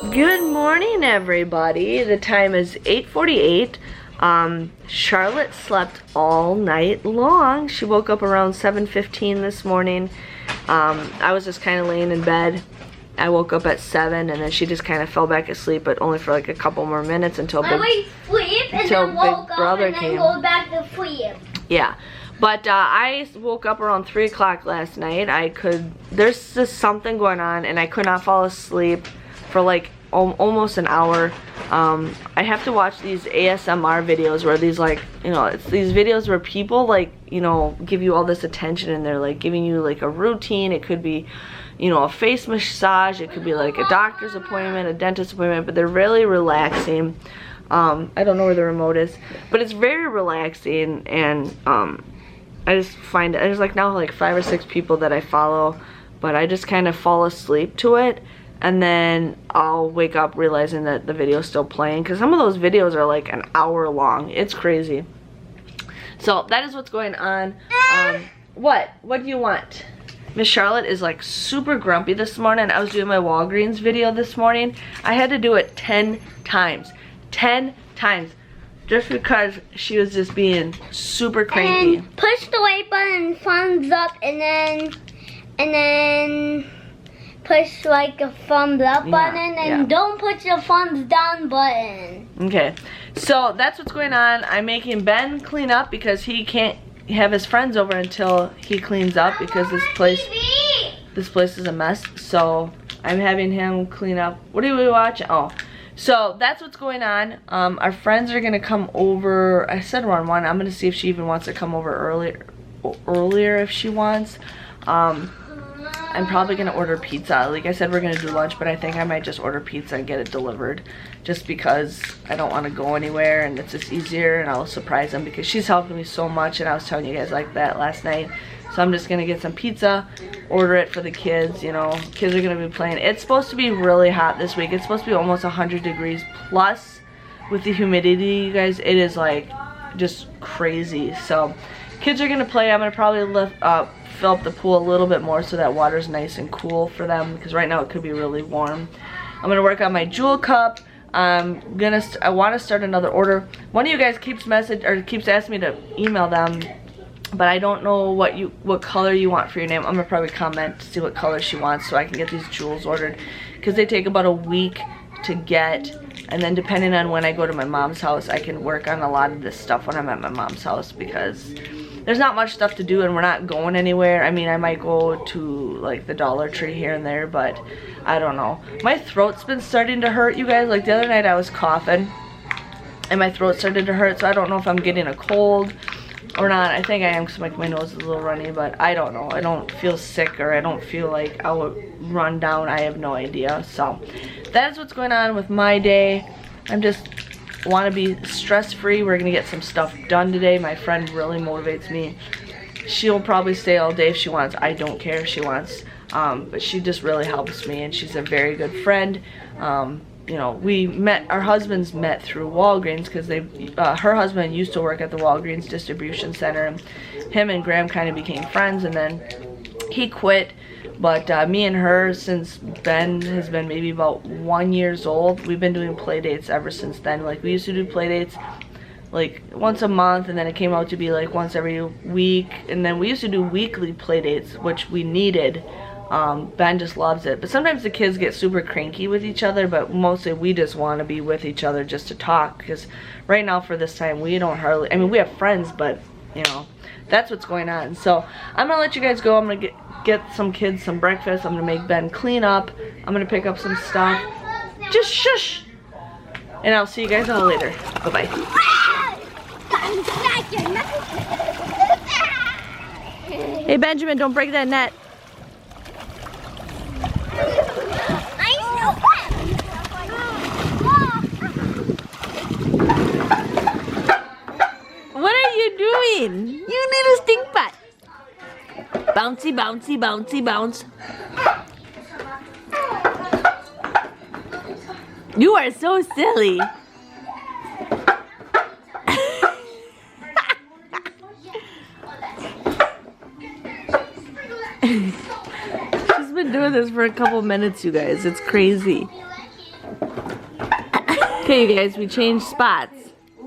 Good morning, everybody. The time is 8:48. Charlotte slept all night long. She woke up around 7:15 this morning. I was just kind of laying in bed. I woke up at 7, and then she just kind of fell back asleep, but only for like a couple more minutes until Big Brother came. Go back to sleep. Yeah. But I woke up around 3 o'clock last night. There's just something going on, and I could not fall asleep for like almost an hour. I have to watch these ASMR videos where these it's these videos where people give you all this attention, and they're like giving you like a routine. It could be, a face massage. It could be like a doctor's appointment, a dentist appointment, but they're really relaxing. I don't know where the remote is, but it's very relaxing, and I just find it, there's now 5 or 6 people that I follow, but I just kind of fall asleep to it, and then I'll wake up realizing that the video's still playing, because some of those videos are like an hour long. It's crazy. So that is what's going on. What do you want? Miss Charlotte is like super grumpy this morning. I was doing my Walgreens video this morning. I had to do it 10 times. 10 times. Just because she was just being super cranky. And push the like button, thumbs up, and then push like a thumbs up button, and don't push the thumbs down button. Okay, so that's what's going on. I'm making Ben clean up because he can't have his friends over until he cleans up, because this place is a mess. So I'm having him clean up. What are we watching? Oh. So that's what's going on. Our friends are gonna come over. I said around 1. I'm gonna see if she even wants to come over earlier if she wants. I'm probably gonna order pizza. Like I said, we're gonna do lunch, but I think I might just order pizza and get it delivered, just because I don't want to go anywhere, and it's just easier, and I'll surprise them because she's helping me so much, and I was telling you guys like that last night. So I'm just gonna get some pizza, order it for the kids. Kids are gonna be playing. It's supposed to be really hot this week. It's supposed to be almost 100 degrees plus with the humidity, you guys. It is like just crazy. So kids are gonna play. I'm gonna probably fill up the pool a little bit more so that water's nice and cool for them, because right now it could be really warm. I'm gonna work on my jewel cup. I want to start another order. One of you guys keeps asking me to email them, but I don't know what color you want for your name. I'm gonna probably comment to see what color she wants so I can get these jewels ordered, because they take about a week to get, and then depending on when I go to my mom's house, I can work on a lot of this stuff when I'm at my mom's house, because there's not much stuff to do and we're not going anywhere. I mean, I might go to like the Dollar Tree here and there, but I don't know. My throat's been starting to hurt, you guys. Like the other night I was coughing and my throat started to hurt, so I don't know if I'm getting a cold or not. I think I am, because my nose is a little runny, but I don't know. I don't feel sick, or I don't feel like I will run down. I have no idea. So that's what's going on with my day. I'm just want to be stress-free. We're gonna get some stuff done today. My friend really motivates me. She'll probably stay all day if she wants. I don't care if she wants, but she just really helps me, and she's a very good friend. Our husbands met through Walgreens, because her husband used to work at the Walgreens distribution center, and him and Graham kind of became friends, and then he quit. But me and her, since Ben has been maybe about 1 year old, we've been doing play dates ever since then. Like, we used to do play dates like once a month, and then it came out to be like once every week, and then we used to do weekly play dates, which we needed. Ben just loves it. But sometimes the kids get super cranky with each other, but mostly we just want to be with each other just to talk, because right now for this time we don't hardly, I mean, we have friends, but that's what's going on. So I'm gonna let you guys go. I'm gonna get some kids some breakfast. I'm gonna make Ben clean up. I'm gonna pick up some stuff. Just shush! And I'll see you guys all later. Bye-bye. Hey Benjamin, don't break that net. What are you doing? You need a stink butt. Bouncy, bouncy, bouncy, bounce. You are so silly. She's been doing this for a couple minutes, you guys. It's crazy. Okay, you guys, we changed spots.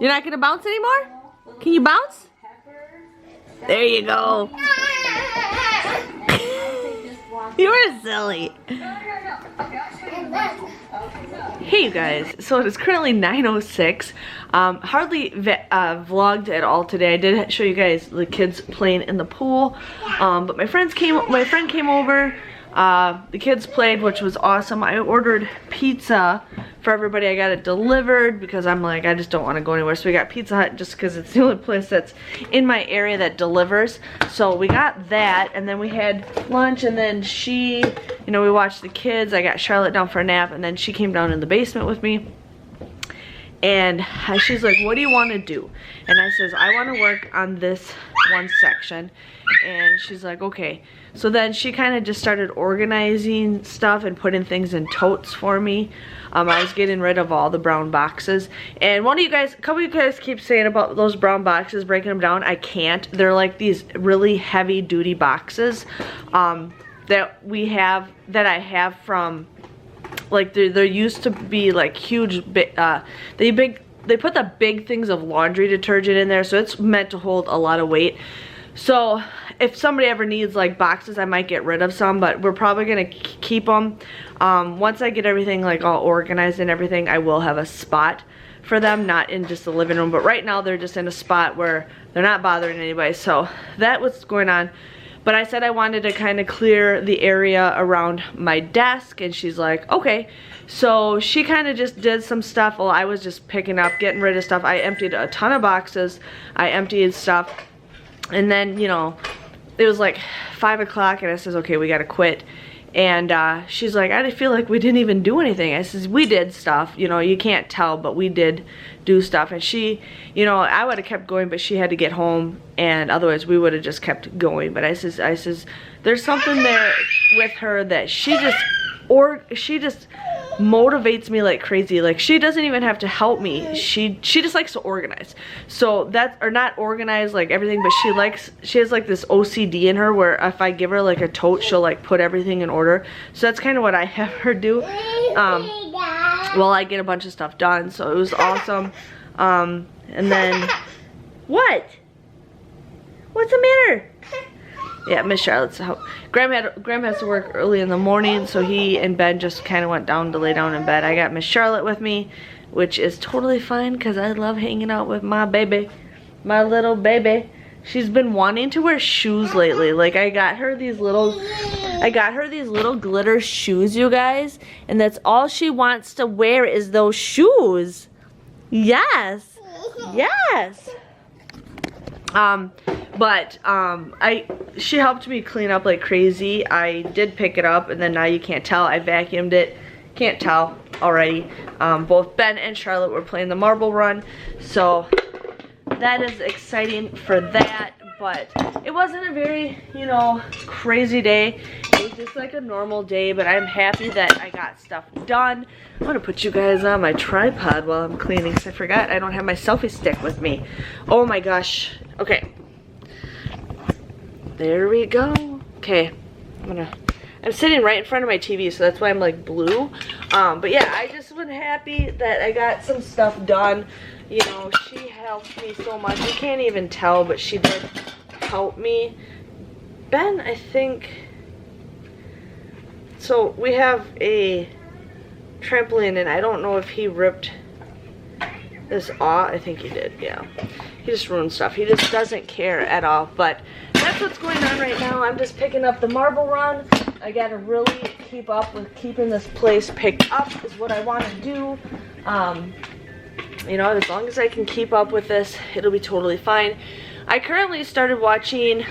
You're not gonna bounce anymore? Can you bounce? There you go. You were silly. Hey you guys, so it is currently 9:06. Hardly vlogged at all today. I did show you guys the kids playing in the pool, but my friend came over. The kids played, which was awesome. I ordered pizza for everybody. I got it delivered because I'm like, I just don't want to go anywhere. So we got Pizza Hut just because it's the only place that's in my area that delivers. So we got that, and then we had lunch, and then we watched the kids. I got Charlotte down for a nap, and then she came down in the basement with me. And she's like, what do you want to do? And I says, I want to work on this one section. And she's like, okay. So then she kind of just started organizing stuff and putting things in totes for me. I was getting rid of all the brown boxes. And a couple of you guys keep saying about those brown boxes, breaking them down. I can't. They're like these really heavy duty boxes that I have from, like, there used to be like huge, they put the big things of laundry detergent in there, so it's meant to hold a lot of weight. So if somebody ever needs like boxes, I might get rid of some, but we're probably gonna keep them. Once I get everything like all organized and everything, I will have a spot for them, not in just the living room, but right now they're just in a spot where they're not bothering anybody. So that was going on. But I said I wanted to kind of clear the area around my desk, and she's like, okay. So she kind of just did some stuff while I was just picking up, getting rid of stuff. I emptied a ton of boxes. I emptied stuff. And then, it was like 5 o'clock, and I says, okay, we gotta quit. And she's like, I feel like we didn't even do anything. I says, we did stuff. You can't tell, but we did do stuff. And she, I would have kept going, but she had to get home, and otherwise we would have just kept going. But I says, there's something there with her that she just motivates me like crazy. Like, she doesn't even have to help me. She just likes to organize. So or not organize like everything, but she has like this OCD in her where if I give her like a tote, she'll like put everything in order. So that's kind of what I have her do while I get a bunch of stuff done. So it was awesome. And then what's the matter? Yeah, Miss Charlotte's help. Graham has to work early in the morning, so he and Ben just kind of went down to lay down in bed. I got Miss Charlotte with me, which is totally fine because I love hanging out with my baby, my little baby. She's been wanting to wear shoes lately. Like, I got her these little glitter shoes, you guys, and that's all she wants to wear is those shoes. Yes, yes. She helped me clean up like crazy. I did pick it up, and then now you can't tell. I vacuumed it. Can't tell already. Both Ben and Charlotte were playing the marble run, so that is exciting for that. But it wasn't a very, crazy day. It was just like a normal day, but I'm happy that I got stuff done. I'm gonna put you guys on my tripod while I'm cleaning, because I forgot I don't have my selfie stick with me. Oh my gosh. Okay. There we go. Okay. I'm sitting right in front of my TV, so that's why I'm like blue. But yeah, I just was happy that I got some stuff done. She helped me so much. You can't even tell, but she did help me. Ben, I think, so we have a trampoline, and I don't know if he ripped this off. I think he did, yeah. He just ruined stuff. He just doesn't care at all. But that's what's going on right now. I'm just picking up the marble run. I gotta really keep up with keeping this place picked up is what I want to do. As long as I can keep up with this, it'll be totally fine. I currently started watching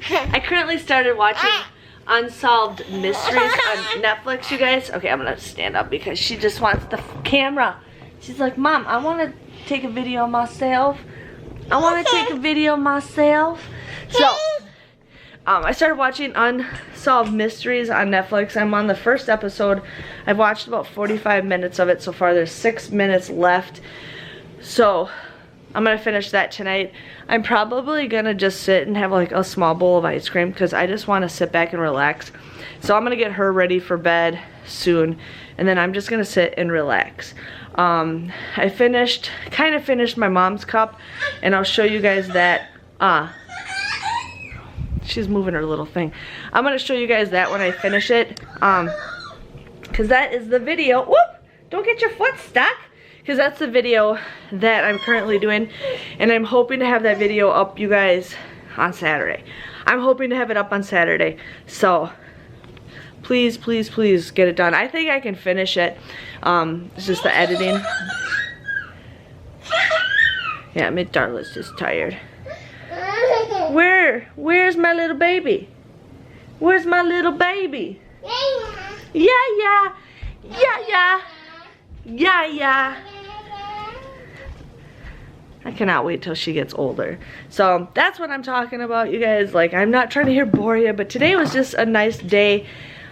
I currently started watching Unsolved Mysteries on Netflix, you guys. Okay, I'm gonna stand up because she just wants the camera. She's like, Mom, I want to take a video of myself. So, I started watching Unsolved Mysteries on Netflix. I'm on the first episode. I've watched about 45 minutes of it so far. There's 6 minutes left. So, I'm going to finish that tonight. I'm probably going to just sit and have like a small bowl of ice cream because I just want to sit back and relax. So I'm going to get her ready for bed soon. and then I'm just gonna sit and relax. I kind of finished my mom's cup, and I'll show you guys that. She's moving her little thing. I'm gonna show you guys that when I finish it, because that is the video. Whoop! Don't get your foot stuck. Because that's the video that I'm currently doing, and I'm hoping to have that video up, you guys, on Saturday. I'm hoping to have it up on Saturday, so please, please, please get it done. I think I can finish it. It's just the editing. Yeah, Miss Darla's just tired. Where's my little baby? Where's my little baby? Yeah, yeah, yeah, yeah, yeah, yeah. I cannot wait till she gets older. So that's what I'm talking about, you guys. Like, I'm not trying to bore you, but today was just a nice day.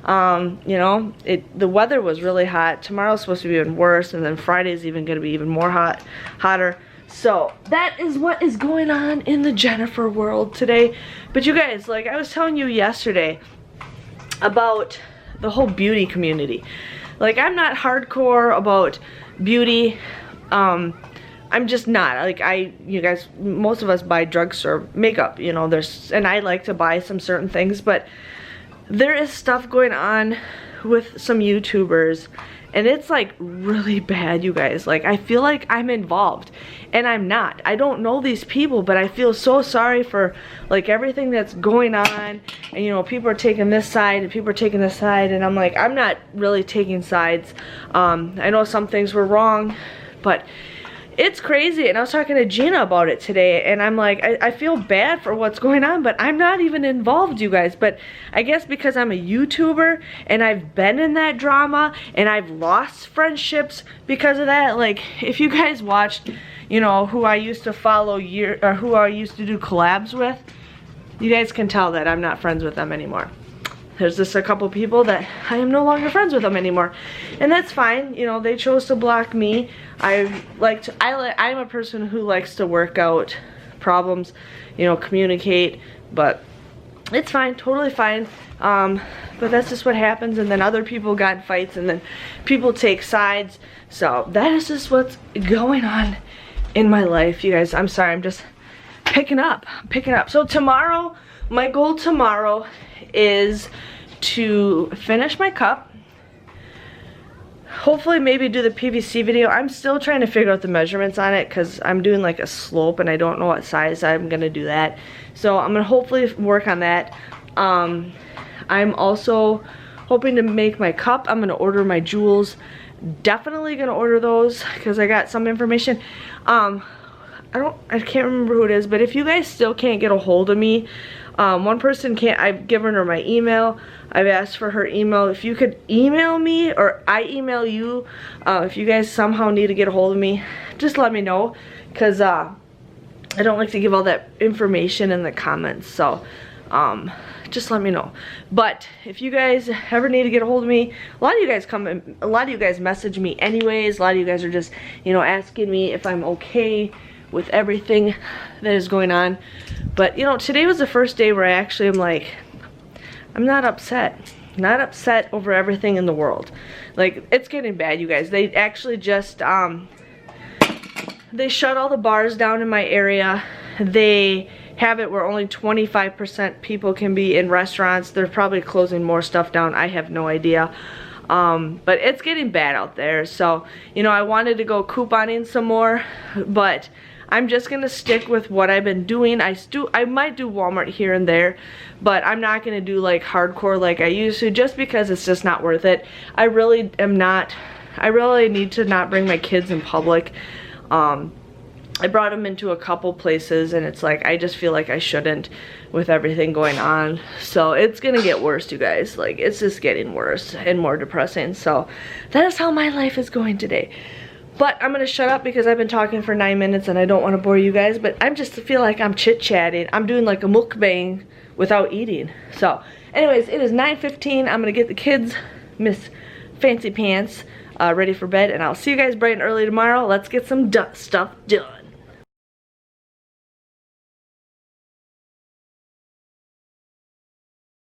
You know, the weather was really hot. Tomorrow's supposed to be even worse, and then Friday's even gonna be even more hotter. So that is what is going on in the Jennifer world today. But you guys, like I was telling you yesterday about the whole beauty community. Like, I'm not hardcore about beauty. I'm just not. Like, you guys, most of us buy drugstore makeup, you know, and I like to buy some certain things, but there is stuff going on with some YouTubers, and it's like really bad, you guys. Like, I feel like I'm involved, and I'm not. I don't know these people, but I feel so sorry for like everything that's going on, and you know, people are taking this side and people are taking this side, and I'm like, I'm not really taking sides. I know some things were wrong, but it's crazy. And I was talking to Gina about it today, and I'm like, I feel bad for what's going on, but I'm not even involved, you guys. But I guess because I'm a YouTuber and I've been in that drama and I've lost friendships because of that. Like, if you guys watched, you know, who I used to follow or who I used to do collabs with, you guys can tell that I'm not friends with them anymore. There's just a couple people that I am no longer friends with them anymore, and that's fine. You know, they chose to block me. I'm a person who likes to work out problems, you know, communicate, but it's fine, totally fine. But that's just what happens, and then other people got in fights, and then people take sides. So that is just what's going on in my life, you guys. I'm sorry, I'm just picking up. So tomorrow, my goal tomorrow is to finish my cup, hopefully maybe do the PVC video. I'm still trying to figure out the measurements on it because I'm doing like a slope and I don't know what size I'm gonna do that, so I'm gonna hopefully work on that. I'm also hoping to make my cup. I'm gonna order my jewels, definitely gonna order those because I got some information. I can't remember who it is, but if you guys still can't get a hold of me, one person can't. I've given her my email. I've asked for her email. If you could email me, or I email you, if you guys somehow need to get a hold of me, just let me know, because I don't like to give all that information in the comments. So just let me know. But if you guys ever need to get a hold of me, a lot of you guys message me anyways. A lot of you guys are just, you know, asking me if I'm okay with everything that is going on. But you know, today was the first day where I actually am like, I'm not upset over everything in the world. Like, it's getting bad, you guys. They actually just they shut all the bars down in my area. They have it where only 25% people can be in restaurants. They're probably closing more stuff down, I have no idea. But it's getting bad out there. So, you know, I wanted to go couponing some more, but I'm just gonna stick with what I've been doing. I might do Walmart here and there, but I'm not gonna do like hardcore like I used to, just because it's just not worth it. I really need to not bring my kids in public. I brought them into a couple places, and it's like, I just feel like I shouldn't with everything going on. So it's gonna get worse, you guys. Like, it's just getting worse and more depressing. So that is how my life is going today. But I'm gonna shut up because I've been talking for 9 minutes and I don't want to bore you guys, but I just feel like I'm chit-chatting. I'm doing like a mukbang without eating. So anyways, it is 9:15. I'm gonna get the kids, Miss Fancy Pants, ready for bed, and I'll see you guys bright and early tomorrow. Let's get some stuff done.